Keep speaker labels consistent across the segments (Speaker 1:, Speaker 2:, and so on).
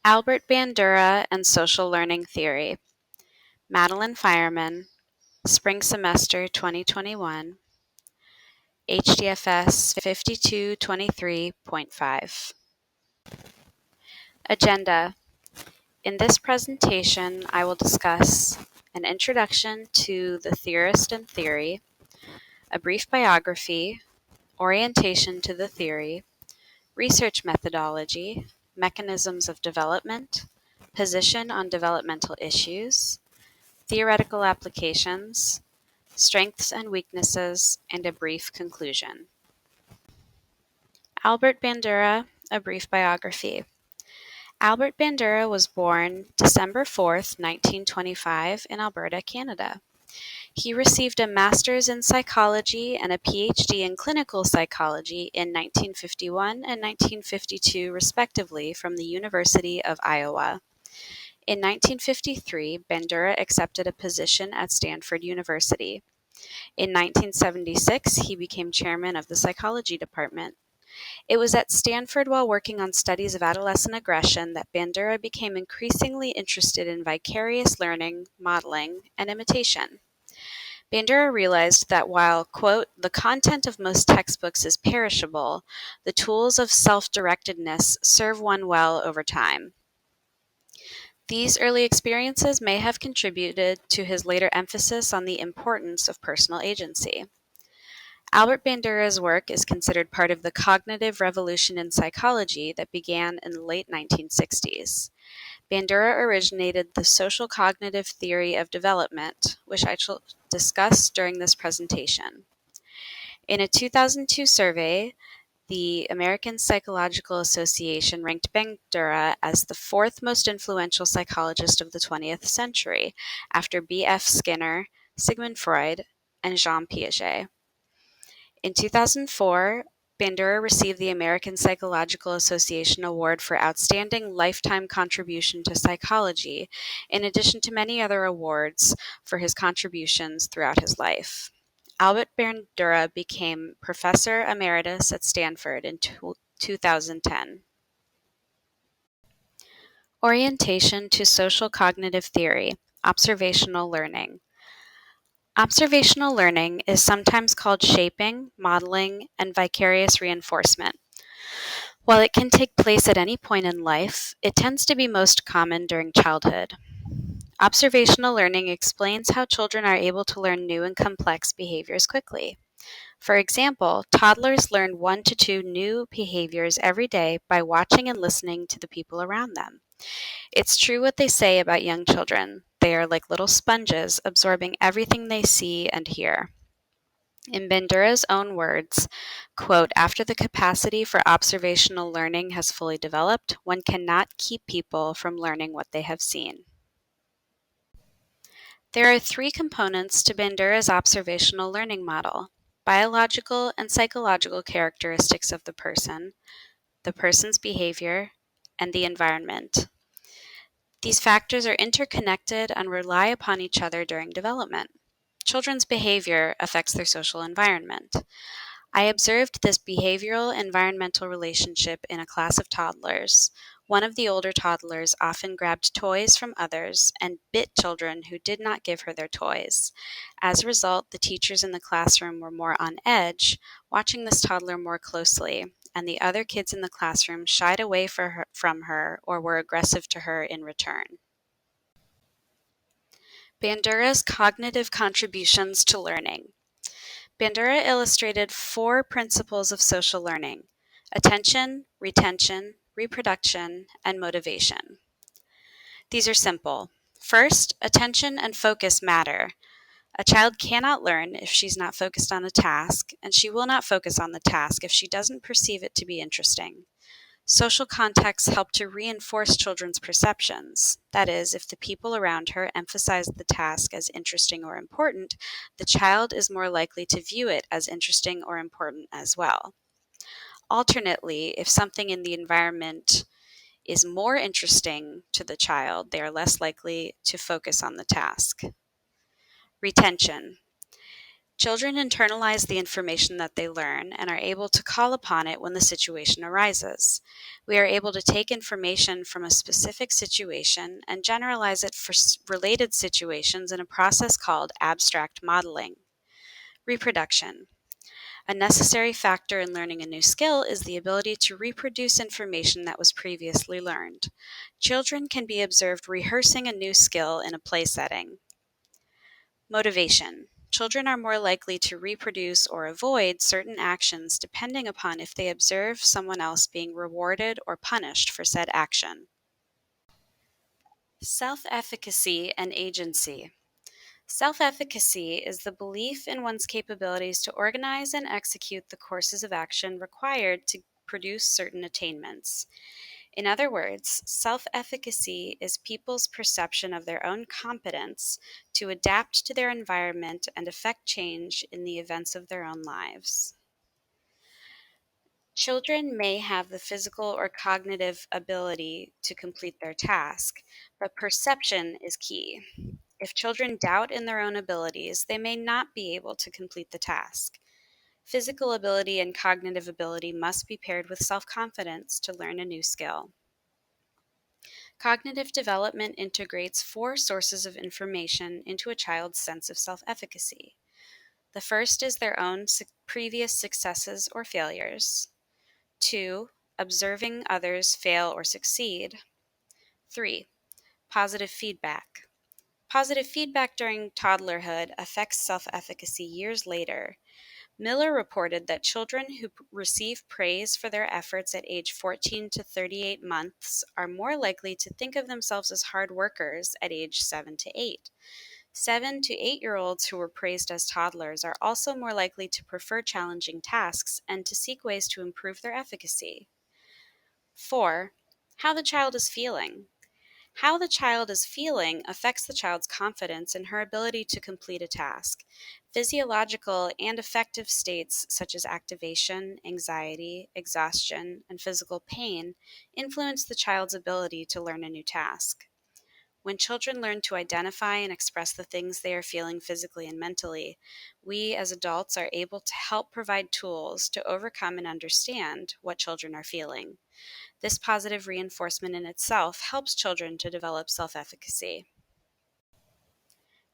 Speaker 1: Albert Bandura and Social Learning Theory, Madeline Fireman, Spring Semester 2021, HDFS 5223.5. Agenda. In this presentation, I will discuss an introduction to the theorist and theory, a brief biography, orientation to the theory, research methodology, mechanisms of development, position on developmental issues, theoretical applications, strengths and weaknesses, and a brief conclusion. Albert Bandura, a brief biography. Albert Bandura was born December 4th, 1925 in Alberta, Canada. He received a master's in psychology and a PhD in clinical psychology in 1951 and 1952 respectively from the University of Iowa. In 1953, Bandura accepted a position at Stanford University. In 1976, he became chairman of the psychology department. It was at Stanford while working on studies of adolescent aggression that Bandura became increasingly interested in vicarious learning, modeling, and imitation. Bandura realized that while, quote, the content of most textbooks is perishable, the tools of self-directedness serve one well over time. These early experiences may have contributed to his later emphasis on the importance of personal agency. Albert Bandura's work is considered part of the cognitive revolution in psychology that began in the late 1960s. Bandura originated the social cognitive theory of development, which I shall discuss during this presentation. In a 2002 survey, the American Psychological Association ranked Bandura as the fourth most influential psychologist of the 20th century, after B.F. Skinner, Sigmund Freud, and Jean Piaget. In 2004, Bandura received the American Psychological Association Award for Outstanding Lifetime Contribution to Psychology, in addition to many other awards for his contributions throughout his life. Albert Bandura became Professor Emeritus at Stanford in 2010. Orientation to Social Cognitive Theory, Observational Learning. Observational learning is sometimes called shaping, modeling, and vicarious reinforcement. While it can take place at any point in life, it tends to be most common during childhood. Observational learning explains how children are able to learn new and complex behaviors quickly. For example, toddlers learn 1 to 2 new behaviors every day by watching and listening to the people around them. It's true what they say about young children. They are like little sponges, absorbing everything they see and hear. In Bandura's own words, quote, after the capacity for observational learning has fully developed, one cannot keep people from learning what they have seen. There are 3 components to Bandura's observational learning model: biological and psychological characteristics of the person's behavior, and the environment. These factors are interconnected and rely upon each other during development. Children's behavior affects their social environment. I observed this behavioral-environmental relationship in a class of toddlers. One of the older toddlers often grabbed toys from others and bit children who did not give her their toys. As a result, the teachers in the classroom were more on edge, watching this toddler more closely, and the other kids in the classroom shied away from her or were aggressive to her in return. Bandura's cognitive contributions to learning. Bandura illustrated 4 principles of social learning: attention, retention, reproduction, and motivation. These are simple. First, attention and focus matter. A child cannot learn if she's not focused on a task, and she will not focus on the task if she doesn't perceive it to be interesting. Social contexts help to reinforce children's perceptions. That is, if the people around her emphasize the task as interesting or important, the child is more likely to view it as interesting or important as well. Alternately, if something in the environment is more interesting to the child, they are less likely to focus on the task. Retention. Children internalize the information that they learn and are able to call upon it when the situation arises. We are able to take information from a specific situation and generalize it for related situations in a process called abstract modeling. Reproduction. A necessary factor in learning a new skill is the ability to reproduce information that was previously learned. Children can be observed rehearsing a new skill in a play setting. Motivation. Children are more likely to reproduce or avoid certain actions depending upon if they observe someone else being rewarded or punished for said action. Self-efficacy and agency. Self-efficacy is the belief in one's capabilities to organize and execute the courses of action required to produce certain attainments. In other words, self-efficacy is people's perception of their own competence to adapt to their environment and affect change in the events of their own lives. Children may have the physical or cognitive ability to complete their task, but perception is key. If children doubt in their own abilities, they may not be able to complete the task. Physical ability and cognitive ability must be paired with self-confidence to learn a new skill. Cognitive development integrates 4 sources of information into a child's sense of self-efficacy. The first is their own previous successes or failures. 2. Observing others fail or succeed. 3. Positive feedback. Positive feedback during toddlerhood affects self-efficacy years later. Miller reported that children who receive praise for their efforts at age 14 to 38 months are more likely to think of themselves as hard workers at age 7 to 8. 7 to 8-year-olds who were praised as toddlers are also more likely to prefer challenging tasks and to seek ways to improve their efficacy. 4. How the child is feeling. How the child is feeling affects the child's confidence in her ability to complete a task. Physiological and affective states such as activation, anxiety, exhaustion, and physical pain influence the child's ability to learn a new task. When children learn to identify and express the things they are feeling physically and mentally, we as adults are able to help provide tools to overcome and understand what children are feeling. This positive reinforcement in itself helps children to develop self-efficacy.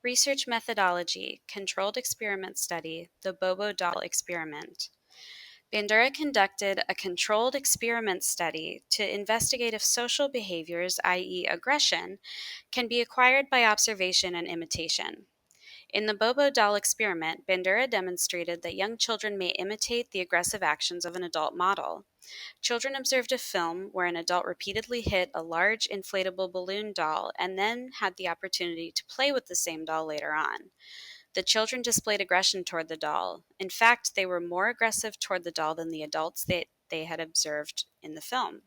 Speaker 1: Research methodology, controlled experiment study, the Bobo doll experiment. Bandura conducted a controlled experiment study to investigate if social behaviors, i.e. aggression, can be acquired by observation and imitation. In the Bobo doll experiment, Bandura demonstrated that young children may imitate the aggressive actions of an adult model. Children observed a film where an adult repeatedly hit a large inflatable balloon doll and then had the opportunity to play with the same doll later on. The children displayed aggression toward the doll. In fact, they were more aggressive toward the doll than the adults they had observed in the film.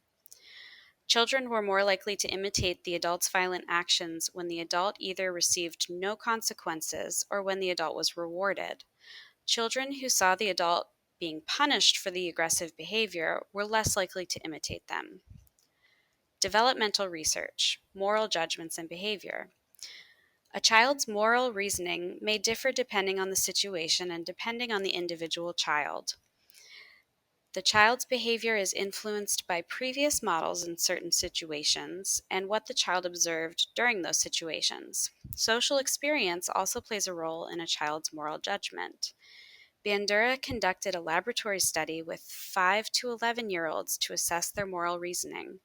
Speaker 1: Children were more likely to imitate the adult's violent actions when the adult either received no consequences or when the adult was rewarded. Children who saw the adult being punished for the aggressive behavior were less likely to imitate them. Developmental research, moral judgments and behavior. A child's moral reasoning may differ depending on the situation and depending on the individual child. The child's behavior is influenced by previous models in certain situations and what the child observed during those situations. Social experience also plays a role in a child's moral judgment. Bandura conducted a laboratory study with 5 to 11-year-olds to assess their moral reasoning.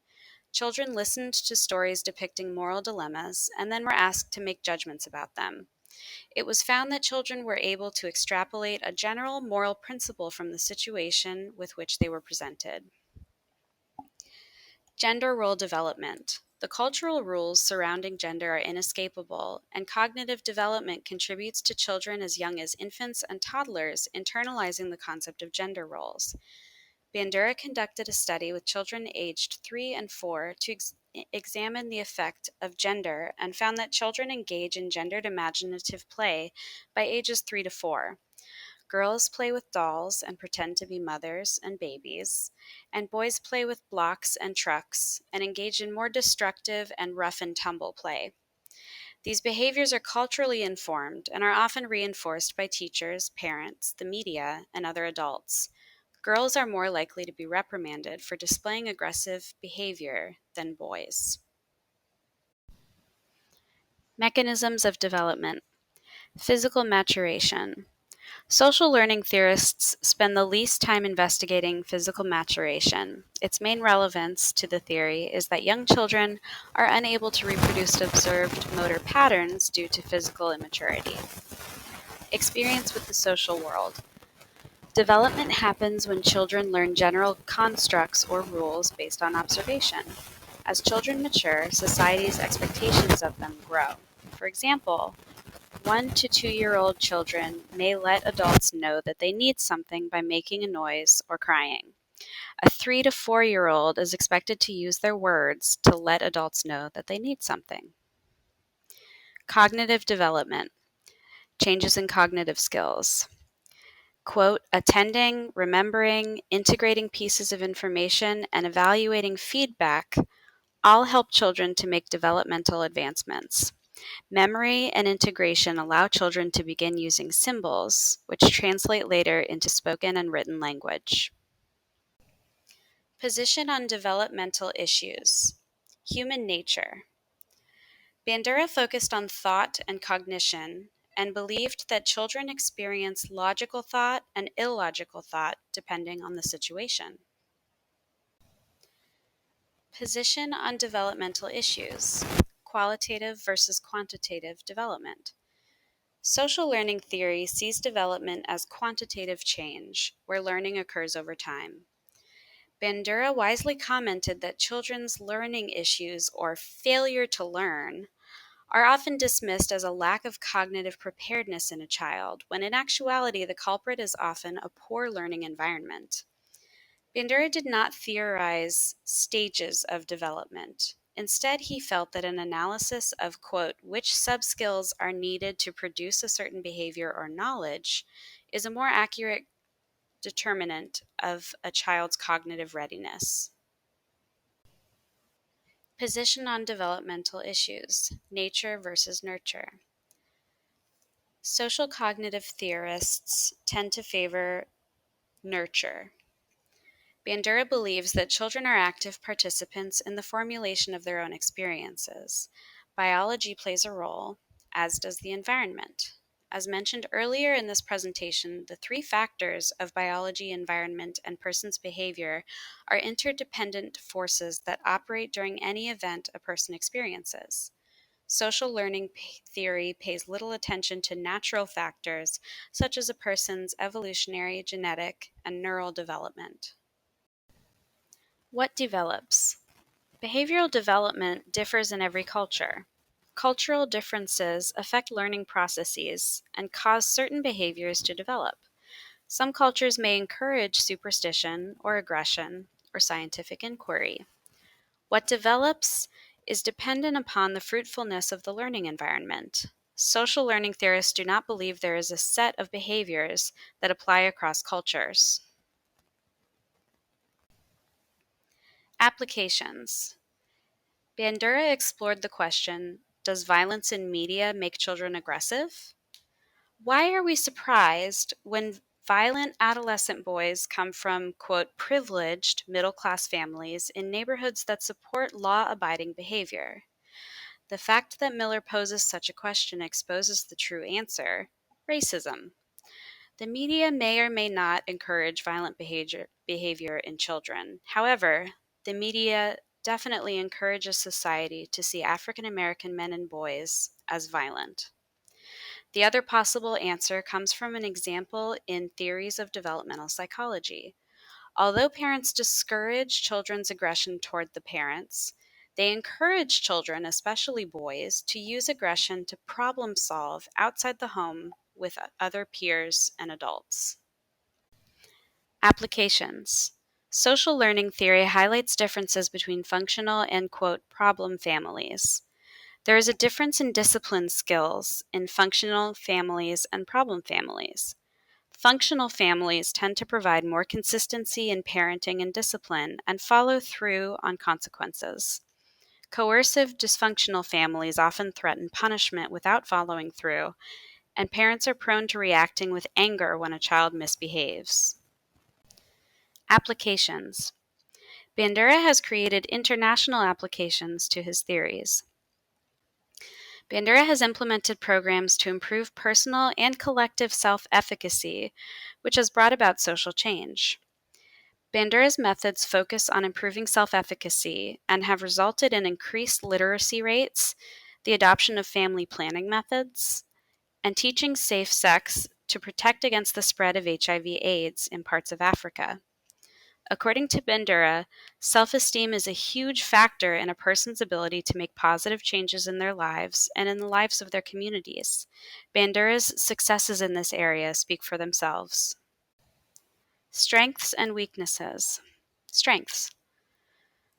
Speaker 1: Children listened to stories depicting moral dilemmas and then were asked to make judgments about them. It was found that children were able to extrapolate a general moral principle from the situation with which they were presented. Gender role development. The cultural rules surrounding gender are inescapable, and cognitive development contributes to children as young as infants and toddlers internalizing the concept of gender roles. Bandura conducted a study with children aged 3 and 4 to examine the effect of gender and found that children engage in gendered imaginative play by ages 3 to 4. Girls play with dolls and pretend to be mothers and babies, and boys play with blocks and trucks and engage in more destructive and rough and tumble play. These behaviors are culturally informed and are often reinforced by teachers, parents, the media, and other adults. Girls are more likely to be reprimanded for displaying aggressive behavior than boys. Mechanisms of development. Physical maturation. Social learning theorists spend the least time investigating physical maturation. Its main relevance to the theory is that young children are unable to reproduce observed motor patterns due to physical immaturity. Experience with the social world. Development happens when children learn general constructs or rules based on observation. As children mature, society's expectations of them grow. For example, 1 to 2-year-old children may let adults know that they need something by making a noise or crying. A 3 to 4-year-old is expected to use their words to let adults know that they need something. Cognitive development. Changes in cognitive skills. Quote, attending, remembering, integrating pieces of information, and evaluating feedback all help children to make developmental advancements. Memory and integration allow children to begin using symbols, which translate later into spoken and written language. Position on developmental issues. Human nature. Bandura focused on thought and cognition and believed that children experience logical thought and illogical thought depending on the situation. Position on developmental issues. Qualitative versus quantitative development. Social learning theory sees development as quantitative change, where learning occurs over time. Bandura wisely commented that children's learning issues or failure to learn are often dismissed as a lack of cognitive preparedness in a child, when in actuality the culprit is often a poor learning environment. Bandura did not theorize stages of development. Instead, he felt that an analysis of, quote, which subskills are needed to produce a certain behavior or knowledge is a more accurate determinant of a child's cognitive readiness. Position on developmental issues, nature versus nurture. Social cognitive theorists tend to favor nurture. Bandura believes that children are active participants in the formulation of their own experiences. Biology plays a role, as does the environment. As mentioned earlier in this presentation, the three factors of biology, environment, and person's behavior are interdependent forces that operate during any event a person experiences. Social learning theory pays little attention to natural factors such as a person's evolutionary, genetic, and neural development. What develops? Behavioral development differs in every culture. Cultural differences affect learning processes and cause certain behaviors to develop. Some cultures may encourage superstition or aggression or scientific inquiry. What develops is dependent upon the fruitfulness of the learning environment. Social learning theorists do not believe there is a set of behaviors that apply across cultures. Applications. Bandura explored the question, does violence in media make children aggressive? Why are we surprised when violent adolescent boys come from, quote, privileged middle-class families in neighborhoods that support law-abiding behavior? The fact that Miller poses such a question exposes the true answer: racism. The media may or may not encourage violent behavior in children. However, the media definitely encourages society to see African American men and boys as violent. The other possible answer comes from an example in theories of developmental psychology. Although parents discourage children's aggression toward the parents, they encourage children, especially boys, to use aggression to problem solve outside the home with other peers and adults. Applications. Social learning theory highlights differences between functional and, quote, problem families. There is a difference in discipline skills in functional families and problem families. Functional families tend to provide more consistency in parenting and discipline and follow through on consequences. Coercive, dysfunctional families often threaten punishment without following through, and parents are prone to reacting with anger when a child misbehaves. Applications. Bandura has created international applications to his theories. Bandura has implemented programs to improve personal and collective self-efficacy, which has brought about social change. Bandura's methods focus on improving self-efficacy and have resulted in increased literacy rates, the adoption of family planning methods, and teaching safe sex to protect against the spread of HIV/AIDS in parts of Africa. According to Bandura, self-esteem is a huge factor in a person's ability to make positive changes in their lives and in the lives of their communities. Bandura's successes in this area speak for themselves. Strengths and weaknesses. Strengths.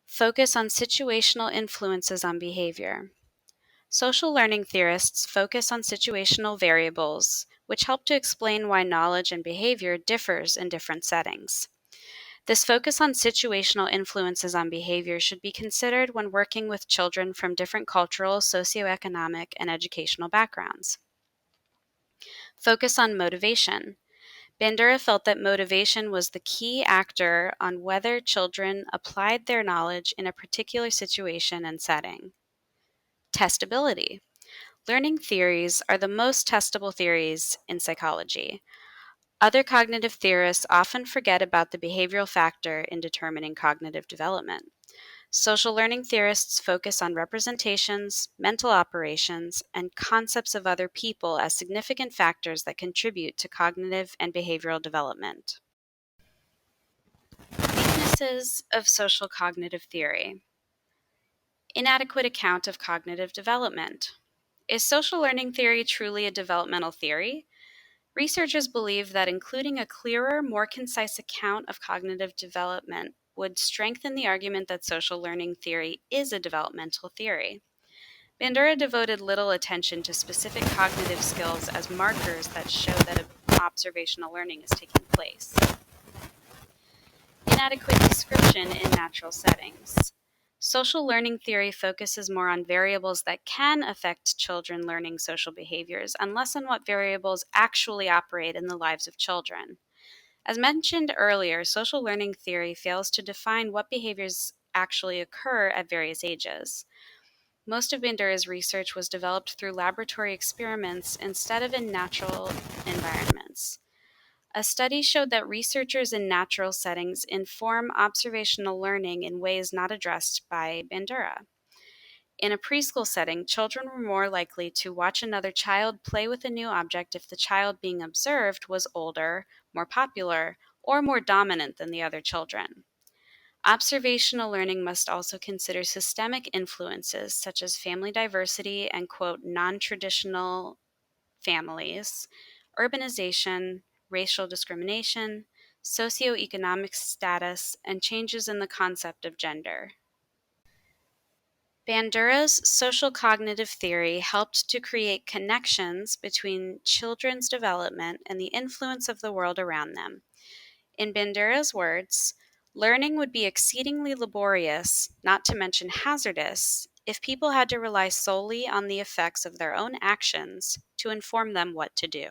Speaker 1: Focus on situational influences on behavior. Social learning theorists focus on situational variables, which help to explain why knowledge and behavior differs in different settings. This focus on situational influences on behavior should be considered when working with children from different cultural, socioeconomic, and educational backgrounds. Focus on motivation. Bandura felt that motivation was the key actor on whether children applied their knowledge in a particular situation and setting. Testability. Learning theories are the most testable theories in psychology. Other cognitive theorists often forget about the behavioral factor in determining cognitive development. Social learning theorists focus on representations, mental operations, and concepts of other people as significant factors that contribute to cognitive and behavioral development. Weaknesses of social cognitive theory. Inadequate account of cognitive development. Is social learning theory truly a developmental theory? Researchers believe that including a clearer, more concise account of cognitive development would strengthen the argument that social learning theory is a developmental theory. Bandura devoted little attention to specific cognitive skills as markers that show that observational learning is taking place. Inadequate description in natural settings. Social learning theory focuses more on variables that can affect children learning social behaviors and less on what variables actually operate in the lives of children. As mentioned earlier, social learning theory fails to define what behaviors actually occur at various ages. Most of Bandura's research was developed through laboratory experiments instead of in natural environments. A study showed that researchers in natural settings inform observational learning in ways not addressed by Bandura. In a preschool setting, children were more likely to watch another child play with a new object if the child being observed was older, more popular, or more dominant than the other children. Observational learning must also consider systemic influences such as family diversity and, quote, non-traditional families, urbanization, racial discrimination, socioeconomic status, and changes in the concept of gender. Bandura's social cognitive theory helped to create connections between children's development and the influence of the world around them. In Bandura's words, learning would be exceedingly laborious, not to mention hazardous, if people had to rely solely on the effects of their own actions to inform them what to do.